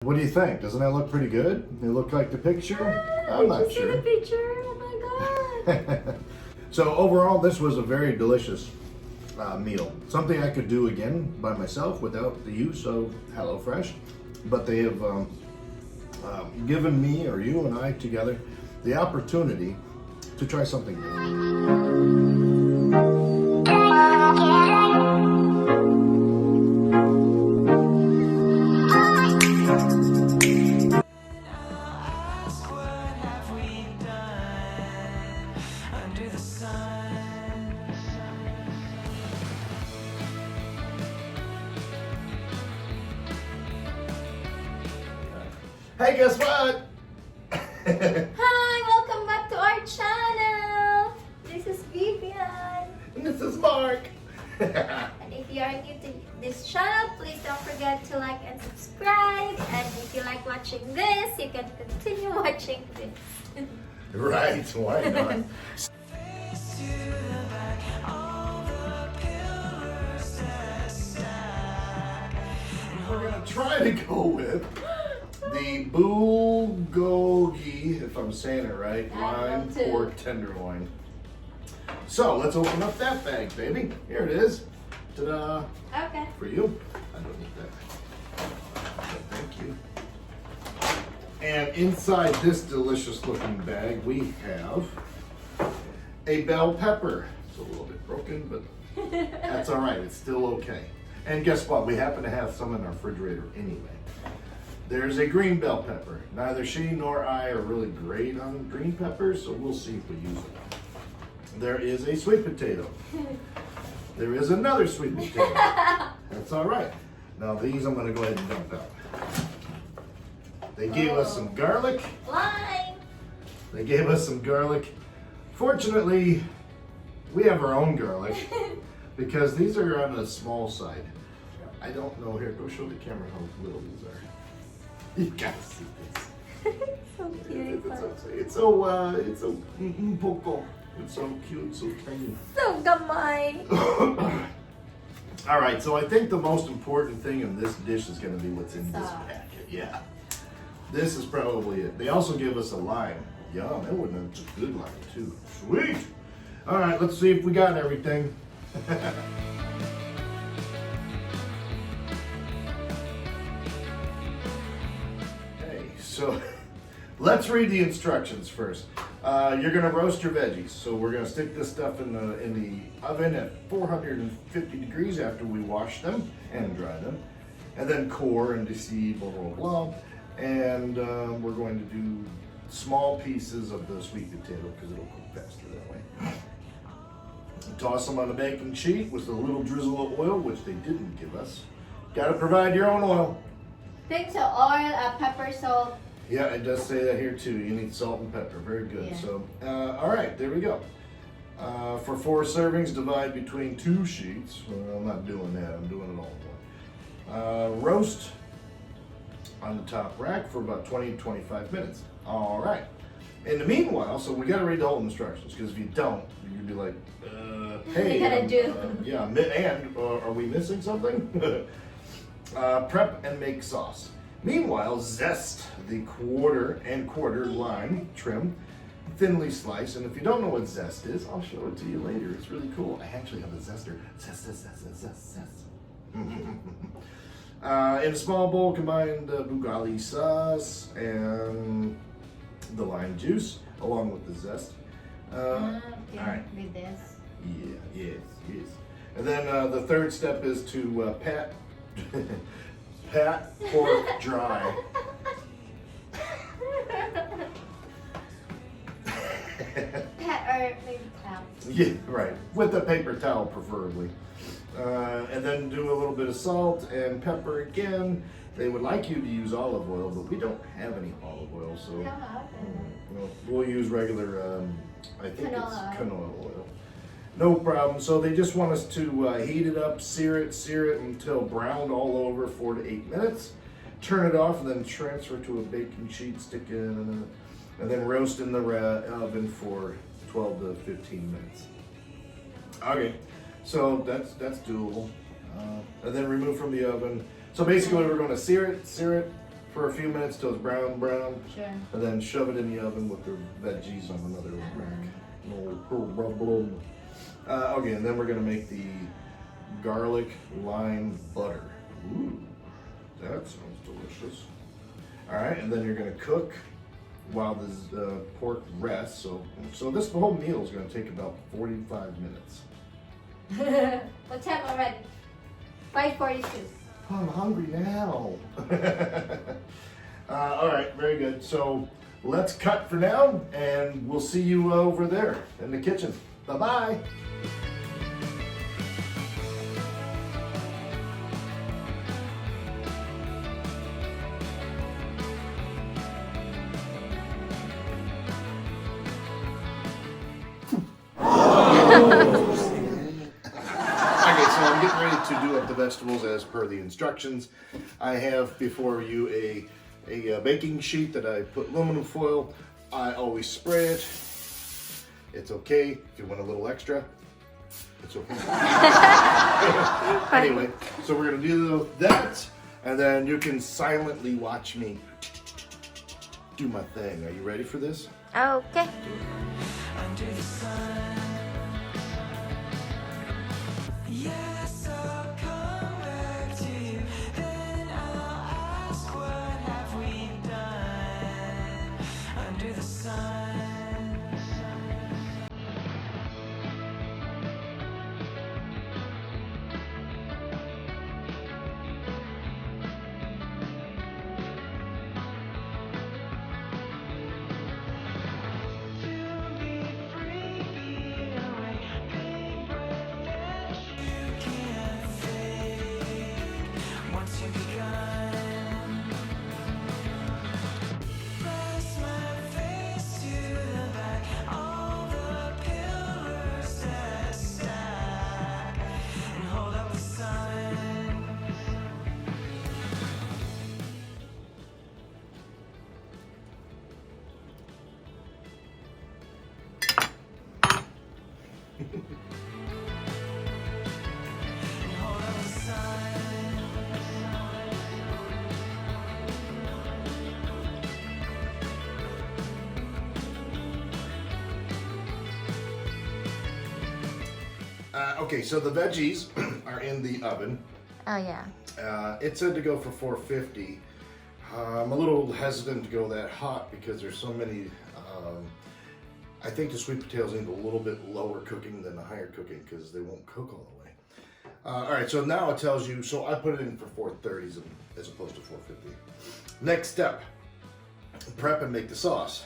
What do you think? Doesn't that look pretty good? They look like the picture? I'm not sure. See the picture? Oh my god. So overall, this was a very delicious meal. Something I could do again by myself without the use of HelloFresh. But they have given me, or you and I together, the opportunity to try something new. Hey, guess what? Hi, welcome back to our channel. This is Vivian. And this is Mark. And if you are new to this channel, please don't forget to like and subscribe. And if you like watching this, you can continue watching this. Right, why not? We're gonna try to go with the Bulgogi, if I'm saying it right, lime pork tenderloin. So let's open up that bag, baby. Here it is. Ta-da! Okay. For you. I don't need that. Thank you. And inside this delicious looking bag, we have a bell pepper. It's a little bit broken, but that's all right. It's still okay. And guess what? We happen to have some in our refrigerator anyway. There's a green bell pepper. Neither she nor I are really great on green peppers, so we'll see if we use it. There is a sweet potato. There is another sweet potato. That's all right. Now these I'm gonna go ahead and dump out. They gave us some garlic. Lime. They gave us some garlic. Fortunately, we have our own garlic because these are on the small side. I don't know. Here, go show the camera how little these are. You gotta see this. So cute. It's so poco. It's so cute, so tiny. So gamay. All right, so I think the most important thing in this dish is going to be what's in this Sauce. packet. Yeah, this is probably it. They also give us a lime. Yum, that would have a good lime too. Sweet. All right, let's see if we got everything. Okay, so let's read the instructions first. You're gonna roast your veggies. So we're gonna stick this stuff in the oven at 450 degrees after we wash them and dry them. And then core and deseed, blah, blah, blah. And we're going to do small pieces of the sweet potato because it'll cook faster that way. Toss them on a baking sheet with a little drizzle of oil, which they didn't give us. Gotta provide your own oil. Think so oil, pepper, salt. Yeah, it does say that here too. You need salt and pepper. Very good. Yeah. So, all right, there we go. For 4 servings, divide between 2 sheets. Well, I'm not doing that. I'm doing it all in one. Roast on the top rack for about 20 to 25 minutes. All right. In the meanwhile, so we got to read the whole instructions because if you don't, you'd be like, hey, What you gotta do? yeah, and are we missing something? Prep and make sauce. Meanwhile, zest the quarter lime trim, thinly sliced. And if you don't know what zest is, I'll show it to you later. It's really cool. I actually have a zester. Zest. In a small bowl, combine the Bulgogi sauce and the lime juice along with the zest. Okay, all right. with this. Yeah, yes. And then the third step is to pat pork dry. Pat or maybe towel. Yeah, right. With a paper towel, preferably. And then do a little bit of salt and pepper again. They would like you to use olive oil, but we don't have any olive oil, so we'll use regular, I think it's canola oil. No problem. So they just want us to heat it up, sear it until browned all over 4 to 8 minutes. Turn it off and then transfer to a baking sheet, stick it in, and then roast in the oven for 12 to 15 minutes. Okay, so that's doable. And then remove from the oven. So basically we're going to sear it, for a few minutes till it's brown. Sure. And then shove it in the oven with the veggies on another rack. No problem. Okay, and then we're gonna make the garlic lime butter. Ooh, that sounds delicious. All right, and then you're gonna cook while the pork rests. So this whole meal is gonna take about 45 minutes. What time already? 5:42. Oh, I'm hungry now. All right, very good. So let's cut for now, and we'll see you over there in the kitchen. Bye-bye. Okay, so I'm getting ready to do up the vegetables as per the instructions. I have before you a baking sheet that I put aluminum foil. I always spray it. It's okay if you want a little extra. It's okay. Anyway, so we're gonna do that, and then you can silently watch me do my thing. Are you ready for this? Okay. Under the sun. Yes, I'll come back to you. Then I'll ask, what have we done under the sun? Okay, so the veggies are in the oven. Oh yeah. It said to go for 450. I'm a little hesitant to go that hot because there's so many. I think the sweet potatoes need a little bit lower cooking than the higher cooking because they won't cook all the way. All right, so now it tells you. So I put it in for 430s as opposed to 450. Next step: prep and make the sauce.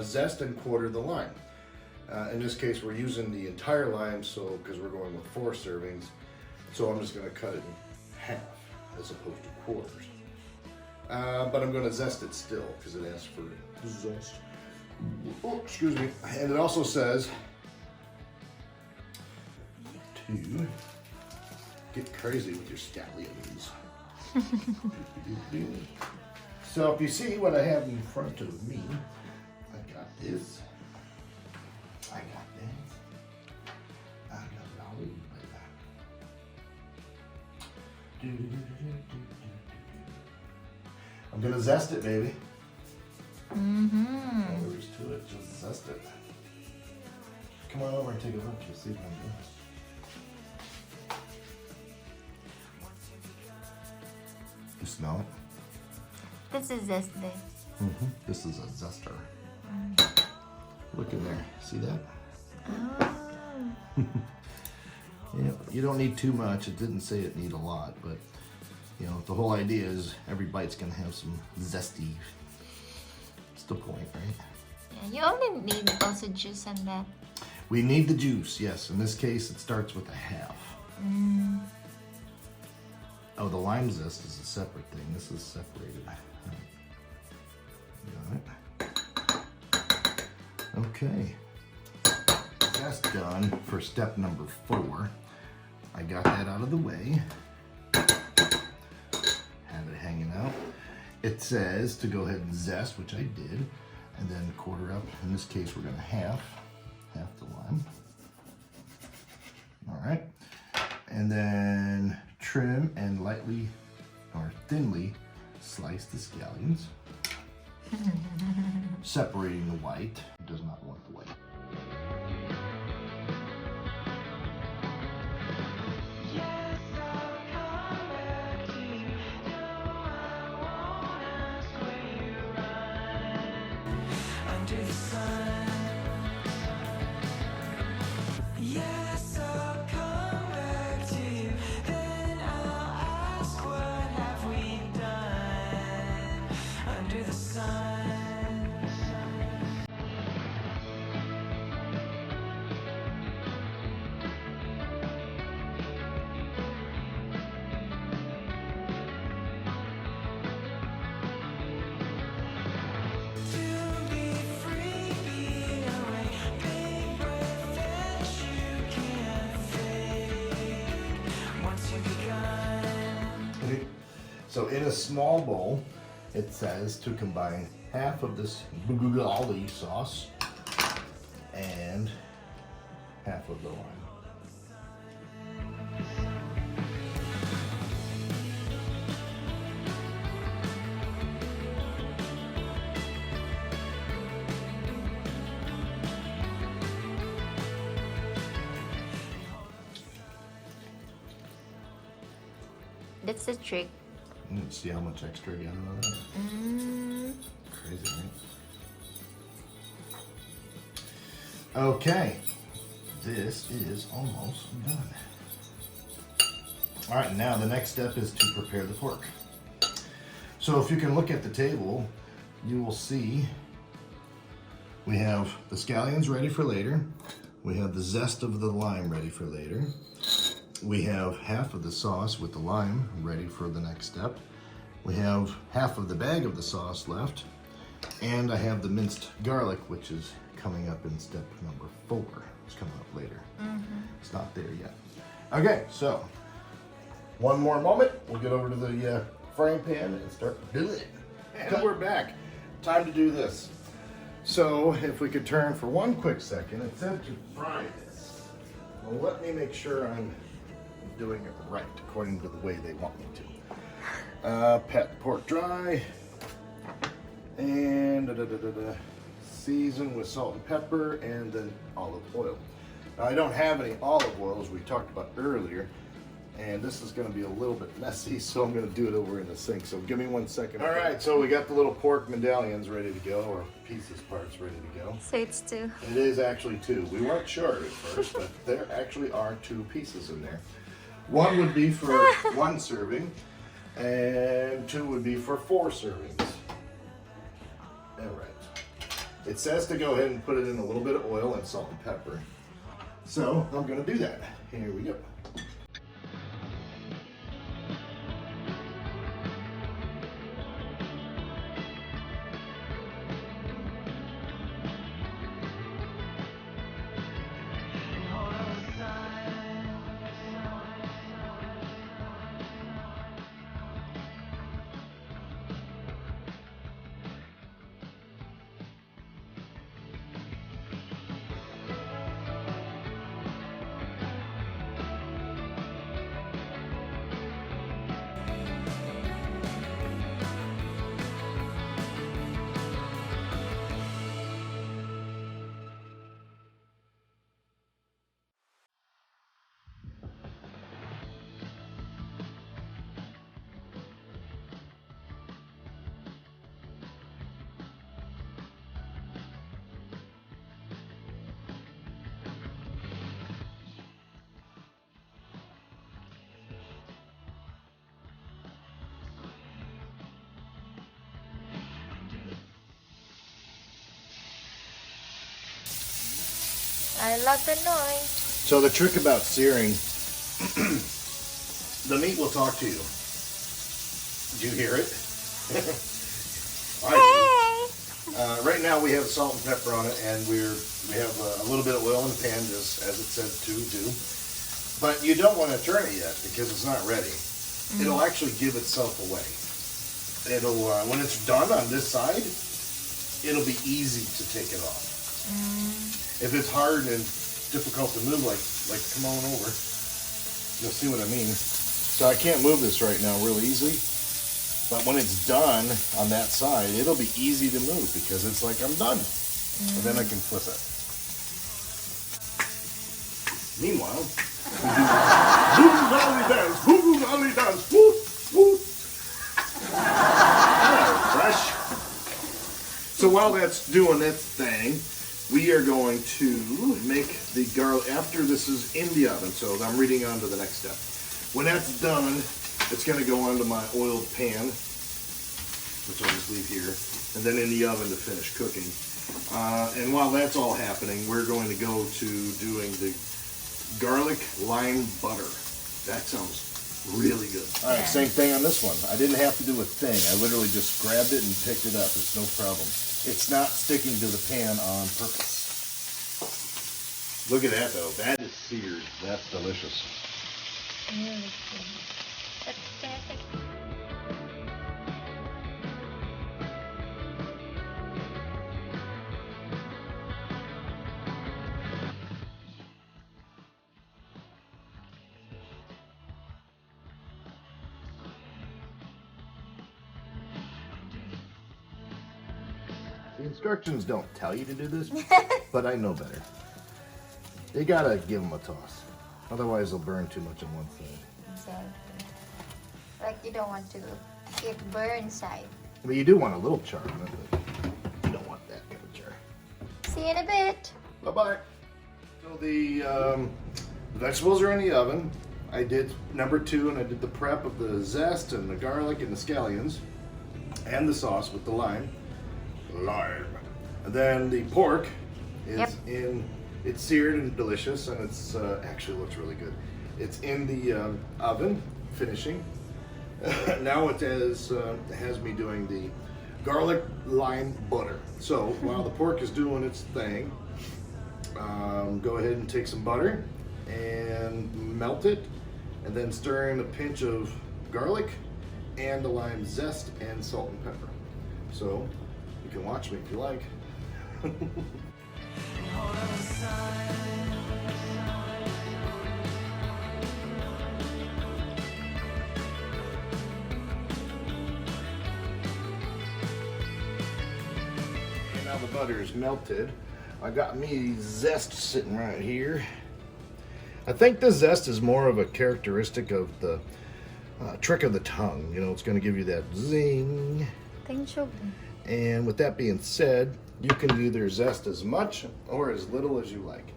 Zest and quarter the lime. In this case, we're using the entire lime, so because we're going with 4 servings. So I'm just going to cut it in half as opposed to quarters. But I'm going to zest it still because it asks for zest. Oh, excuse me. And it also says to get crazy with your scallions. So if you see what I have in front of me, I got this. I got this. I got all these like that. I'm gonna zest it, baby. Mm-hmm. No worries to it, just zest it. Come on over and take a look. You'll see what I'm doing. You smell it? This is zesty. This is a zester. Look in there. See that? Oh. Yeah, you don't need too much. It didn't say it need a lot, but you know the whole idea is every bite's gonna have some zesty. That's the point, right? Yeah, you only need also juice and that. We need the juice, yes. In this case, it starts with a half. Oh, the lime zest is a separate thing. This is separated. Got it. Okay. That's done for step number 4. I got that out of the way. Have it hanging out. It says to go ahead and zest, which I did, and then quarter up. In this case, we're gonna half the lime. All right, and then trim and lightly or thinly slice the scallions, separating the white. Does not want the white. Yes, I'll come back to you. No, I won't ask where you run under the sun. Yes, I'll come back to you. Then I'll ask, what have we done under the sun? To be free, be away, big breath that you can't fake once you've begun. Okay. So in a small bowl, it says to combine half of this Bulgogi sauce and half of the lime. That's the trick. See how much extra I got out of that? Crazy, right? Okay, this is almost done. All right, now the next step is to prepare the pork. So if you can look at the table, you will see we have the scallions ready for later. We have the zest of the lime ready for later. We have half of the sauce with the lime ready for the next step. We have half of the bag of the sauce left. And I have the minced garlic, which is coming up in step number 4. It's coming up later. It's not there yet. Okay, so one more moment. We'll get over to the frying pan and start doing it. And we're back. Time to do this. So if we could turn for one quick second, it said to fry this. Well, let me make sure I'm doing it right according to the way they want me to. Pat the pork dry and season with salt and pepper and then olive oil. Now I don't have any olive oil as we talked about earlier, and this is going to be a little bit messy, so I'm going to do it over in the sink. So give me 1 second. All right, so we got the little pork medallions ready to go, or pieces parts ready to go. So it's 2. It is actually 2. We weren't sure at first, but there actually are 2 pieces in there. One would be for 1 serving, and 2 would be for 4 servings. All right. It says to go ahead and put it in a little bit of oil and salt and pepper. So I'm going to do that. Here we go. I love the noise. So the trick about searing, the meat will talk to you. Do you hear it? I do. Right now we have salt and pepper on it, and we have a little bit of oil in the pan, just as it said to do. But you don't want to turn it yet because it's not ready. It'll actually give itself away. It'll when it's done on this side, it'll be easy to take it off. If it's hard and difficult to move, like come on over, you'll see what I mean. So I can't move this right now real easily. But when it's done on that side, it'll be easy to move because it's like I'm done. And then I can flip it. Meanwhile, boom dolly dance, whoop, whoop. Fresh. So while that's doing its thing, we are going to make the garlic, after this is in the oven, so I'm reading on to the next step. When that's done, it's going to go onto my oiled pan, which I'll just leave here, and then in the oven to finish cooking. And while that's all happening, we're going to go to doing the garlic lime butter. That sounds really good. All right, same thing on this one. I didn't have to do a thing. I literally just grabbed it and picked it up. It's no problem. It's not sticking to the pan on purpose. Look at that though. That is seared. That's delicious. Really good. That's perfect. The instructions don't tell you to do this, but I know better. You gotta give them a toss. Otherwise they'll burn too much on one side. Exactly. Like you don't want to get burn side. But you do want a little char on it, but you don't want that kind of char. See you in a bit. Bye-bye. So the vegetables are in the oven. I did number 2, and I did the prep of the zest and the garlic and the scallions and the sauce with the lime. And then the pork is it's seared and delicious, and it's actually looks really good. It's in the oven finishing. Now it has me doing the garlic lime butter. So while the pork is doing its thing, go ahead and take some butter and melt it, and then stir in a pinch of garlic and the lime zest and salt and pepper. So you can watch me if you like. Now the butter is melted. I got me zest sitting right here. I think the zest is more of a characteristic of the trick of the tongue. You know, it's going to give you that zing. And with that being said, you can either zest as much or as little as you like.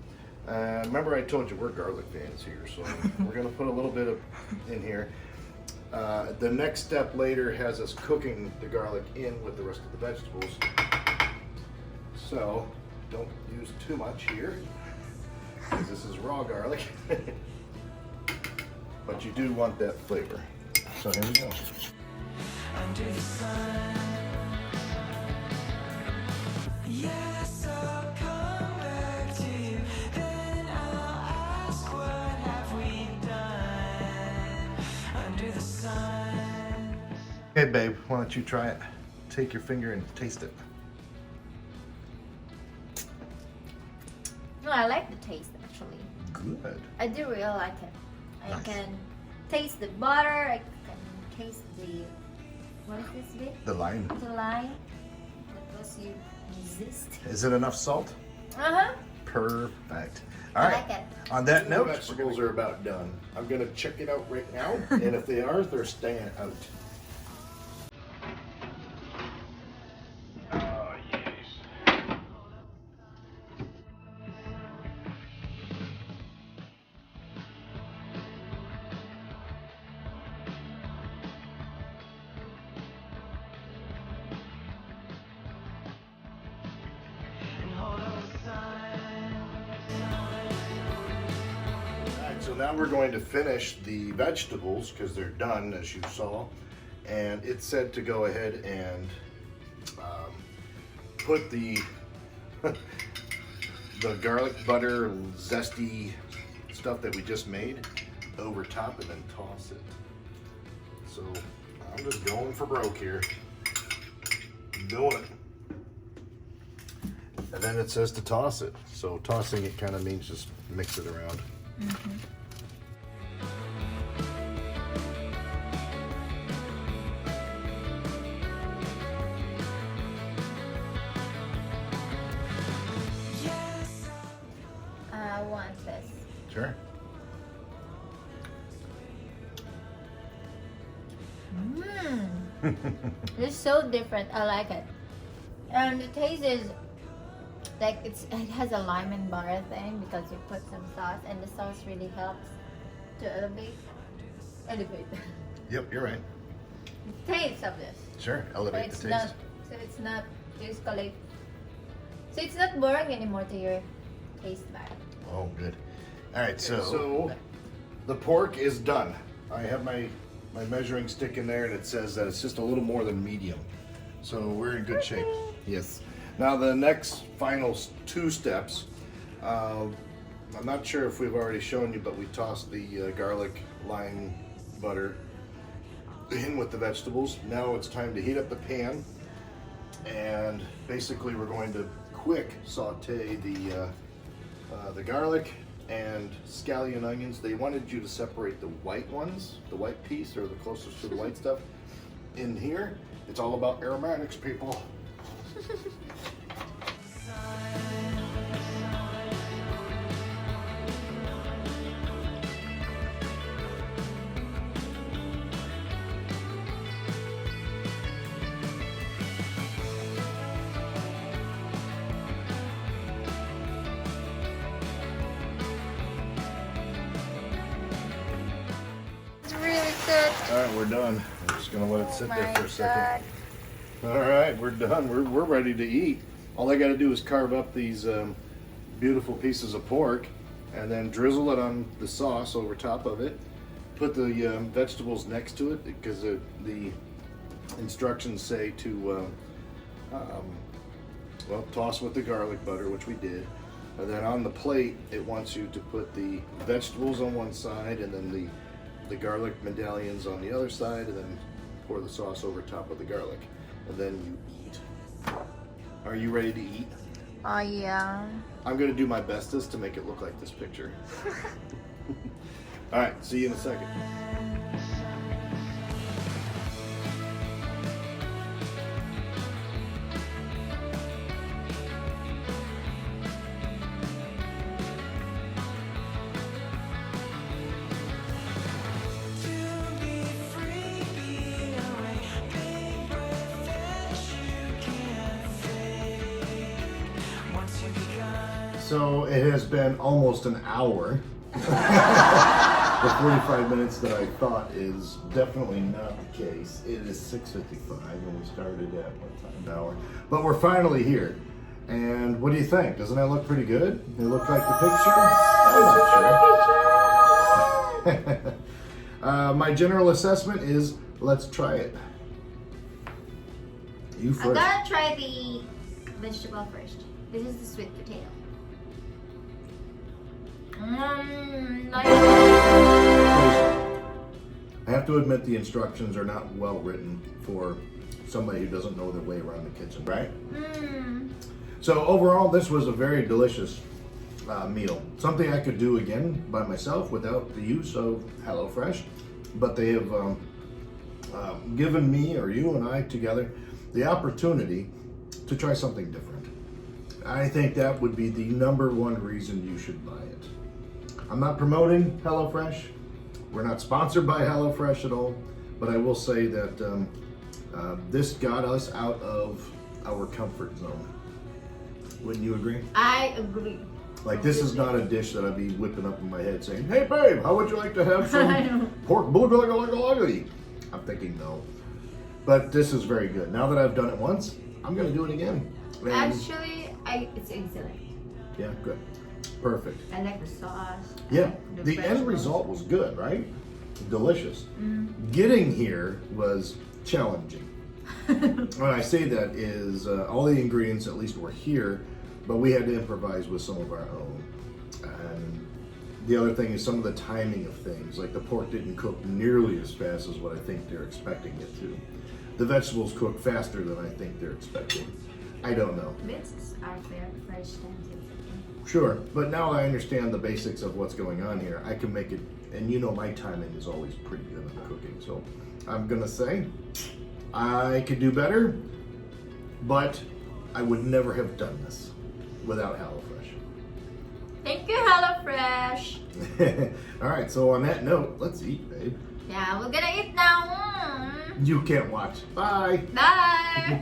Remember I told you we're garlic fans here, so we're going to put a little bit of in here. The next step later has us cooking the garlic in with the rest of the vegetables. So don't use too much here, because this is raw garlic. But you do want that flavor. So here we go. Under the sun. Yes, I'll come back to you. Then I'll ask, what have we done under the sun? Hey babe, why don't you try it? Take your finger and taste it. No, I like the taste actually. Good. I do really like it. I Nice. can taste the butter. I can taste the what is this bit? The lime. The lime. That was you resist. Is it enough salt? Uh-huh. Perfect. All I right. like it. On that note, vegetables are about done. I'm gonna check it out right now, and if they are, they're staying out. Oh yes. So now we're going to finish the vegetables because they're done, as you saw, and it said to go ahead and put the the garlic butter and zesty stuff that we just made over top and then toss it. So I'm just going for broke here, doing it. And then it says to toss it. So tossing it kind of means just mix it around. Mm-hmm. Sure. It's so different. I like it. And the taste is like it has a lime and butter thing because you put some sauce, and the sauce really helps to elevate. Yep, you're right. The taste of this. Sure, So elevate it's the not. taste. So it's not escalate. So it's not boring anymore to your taste bud. Oh, good. All right, so the pork is done. I have my measuring stick in there, and it says that it's just a little more than medium. So we're in good shape. Yes. Now the next final 2 steps. I'm not sure if we've already shown you, but we tossed the garlic, lime, butter in with the vegetables. Now it's time to heat up the pan, and basically we're going to quick saute the garlic and scallion onions. They wanted you to separate the white ones, the white piece or the closest to the white stuff. In here, it's all about aromatics, people. It's really good. All right, we're done. I'm just gonna let it sit there My for a second. All right, we're done. We're ready to eat. All I got to do is carve up these beautiful pieces of pork, and then drizzle it on the sauce over top of it. Put the vegetables next to it because the instructions say to well, toss with the garlic butter, which we did. And then on the plate, it wants you to put the vegetables on one side, and then the garlic medallions on the other side, and then pour the sauce over top of the garlic. And then you eat. Are you ready to eat? Oh yeah. I'm gonna do my bestest to make it look like this picture. All right, see you in a second. To be free, be away, big breath that you can't fake. Once you begun. So it has been almost an hour. The 45 minutes that I thought is definitely not the case. It is 6:55 and we started at what time? An hour. But we're finally here. And what do you think? Doesn't that look pretty good? It look like the picture? I'm not sure. My general assessment is let's try it. You I'm first. gonna try the vegetable first. This is the sweet potato. Nice. I have to admit the instructions are not well written for somebody who doesn't know their way around the kitchen, right? So overall, this was a very delicious meal. Something I could do again by myself without the use of HelloFresh, but they have given me, or you and I together, the opportunity to try something different. I think that would be the #1 reason you should buy it. I'm not promoting HelloFresh. We're not sponsored by HelloFresh at all, but I will say that this got us out of our comfort zone. Wouldn't you agree? I agree. Like, this is not a dish that I'd be whipping up in my head saying, "Hey babe, how would you like to have some pork bulgogi?" I'm thinking no. But this is very good. Now that I've done it once, I'm gonna do it again. And Actually, it's excellent. yeah, good. Perfect. I like the sauce. Yeah, the end vegetables. result was good, right? Delicious. Getting here was challenging. When I say that is all the ingredients at least were here, but we had to improvise with some of our own. And the other thing is some of the timing of things, like the pork didn't cook nearly as fast as what I think they're expecting it to. The vegetables cook faster than I think they're expecting. I don't know. This are very fresh and Sure, but now I understand the basics of what's going on here. I can make it, and you know my timing is always pretty good in cooking, so I'm gonna say I could do better, but I would never have done this without HelloFresh. Thank you, HelloFresh. All right, so on that note, let's eat, babe. Yeah, we're gonna eat now. You can't watch. Bye. Bye.